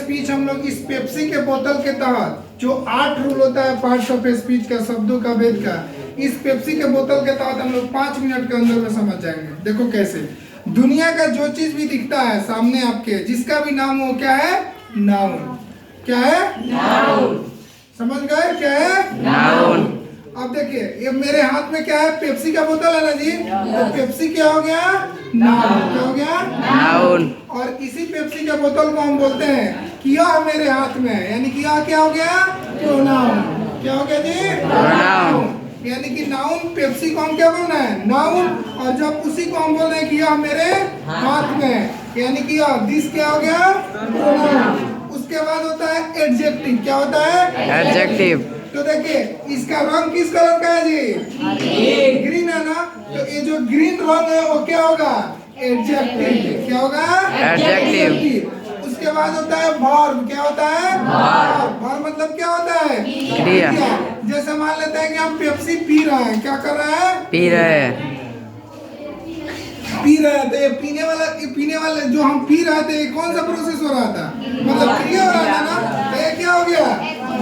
Speech हम लोग इस पेप्सी के बोतल के तहत जो 8 रूल होता है पार्ट्स ऑफ स्पीच का, शब्दों का, वेद का, इस पेप्सी के बोतल के तहत हम लोग 5 मिनट के अंदर में समझ जाएंगे। देखो कैसे। दुनिया का जो चीज भी दिखता है सामने आपके, जिसका भी नाम हो, क्या है? नाउन। क्या है? नाउन। समझ गए क्या है? नाउन। अब देखिए ये मेरे हाथ में क्या है? पेप्सी का बोतल है ना जी। तो पेप्सी क्या हो गया? नाउन। क्या हो गया? नाउन। और इसी पेप्सी के बोतल को हम बोलते हैं किया मेरे हाथ में, यानी किया क्या हो गया? प्रोनाउन। क्या हो गया जी? प्रोनाउन। यानी कि नाउन पेप्सी को हम क्या बोलना है? नाउन। और जब उसी को हम बोल रहे हैं किया मेरे हाथ में, यानी कि दिस क्या हो गया? प्रोनाउन। उसके बाद होता है एडजेक्टिव। क्या होता है? एडजेक्टिव। तो देखिए इसका रंग किस कलर का है जी? ग्रीन है ना। तो ये जो ग्रीन रंग है वो क्या होगा? एडजेक्टिव। क्या होगा? एडजेक्टिव। उसके बाद होता है वर्ब। क्या होता है? वर्ब मतलब क्या होता है? क्रिया। जैसे मान लेते हैं कि हम पेप्सी पी रहे हैं। क्या कर रहे हैं? पी रहे हैं। पी रहे थे, पीने वाले जो हम पी रहे थे, कौन सा प्रोसेस हो रहा था? मतलब क्रिया हो रहा था ना। तो ये क्या हो गया?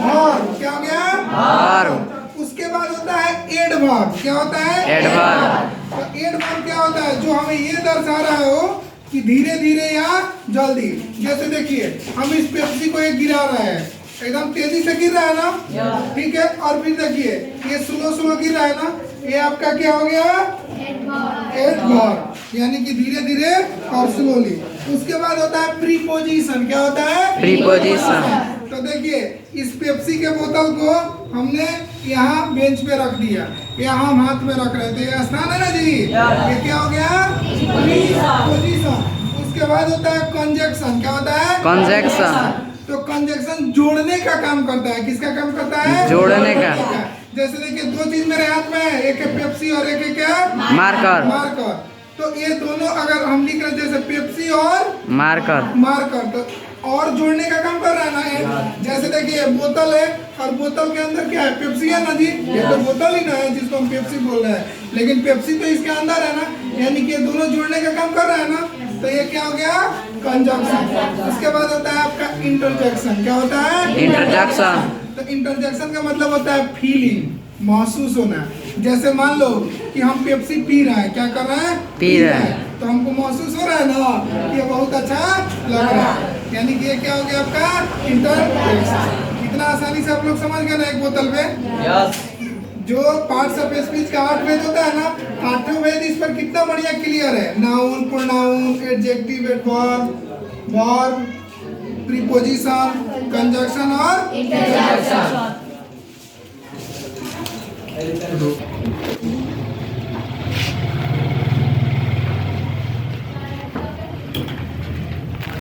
वर्ब। क्या हो गया? वर्ब। उसके बाद होता है एडवर्ब। क्या होता है? एडवर्ब। तो एडवर्ब क्या होता है? जो हमें ये दर्शा रहा हो कि धीरे धीरे या जल्दी। जैसे देखिए हम इस पेप्सी को एक गिरा रहे हैं, एकदम तेजी से गिर रहा है ना, ठीक है। और फिर देखिए ये स्लो स्लो गिर रहा है ना, ये आपका क्या हो गया? एडवर्ब, यानी कि धीरे धीरे और स्लोली। उसके बाद होता है प्रीपोजिशन। क्या होता है? प्रीपोजिशन। तो देखिए इस पेप्सी के बोतल को हमने यहाँ बेंच पे रख दिया, यहाँ हम हाथ में रख रहे थे, ये स्थान है ना जी। ये क्या हो गया? प्रीपोजिशन। उसके बाद होता है कंजक्शन। क्या होता है? कंजक्शन। तो कंजक्शन जोड़ने का काम करता है। किसका काम करता है? जोड़ने का। जैसे देखिए दो चीज मेरे हाथ में है, एक है पेप्सी और एक है क्या? मार्कर। मार्कर। तो ये दोनों अगर हम लिख रहे जैसे पेप्सी और मार्कर, तो और जोड़ने का काम कर रहा है ना। जैसे देखिए बोतल है और बोतल के अंदर क्या है? पेप्सी है ना जी। ये तो बोतल ही ना है जिसको हम पेप्सी बोल रहे हैं, लेकिन पेप्सी तो इसके अंदर है ना, यानी कि दोनों जोड़ने का काम कर रहा है ना। तो ये क्या हो गया? कंजक्शन। उसके बाद होता है आपका इंटरजेक्शन। क्या होता है? इंटरजेक्शन। तो इंटरजेक्शन का मतलब होता है फीलिंग, महसूस होना। जैसे मान लो कि हम पेप्सी पी रहे हैं, क्या कर रहे हैं? पी रहे हैं। तो हमको महसूस हो रहा है ना कि ये बहुत अच्छा लग रहा है, यानी कि ये क्या हो गया आपका? इंटरजेक्शन। इतना आसानी से आप लोग समझ गए ना एक बोतल पे? यस। जो पार्ट्स ऑफ स्पीच का 8 वेद होता है ना, 8वें वेद इस पर कितना बढ़िया क्लियर है। Noun, pronoun, adjective, adverb, verb, preposition, conjunction और इंटरजेक्शन।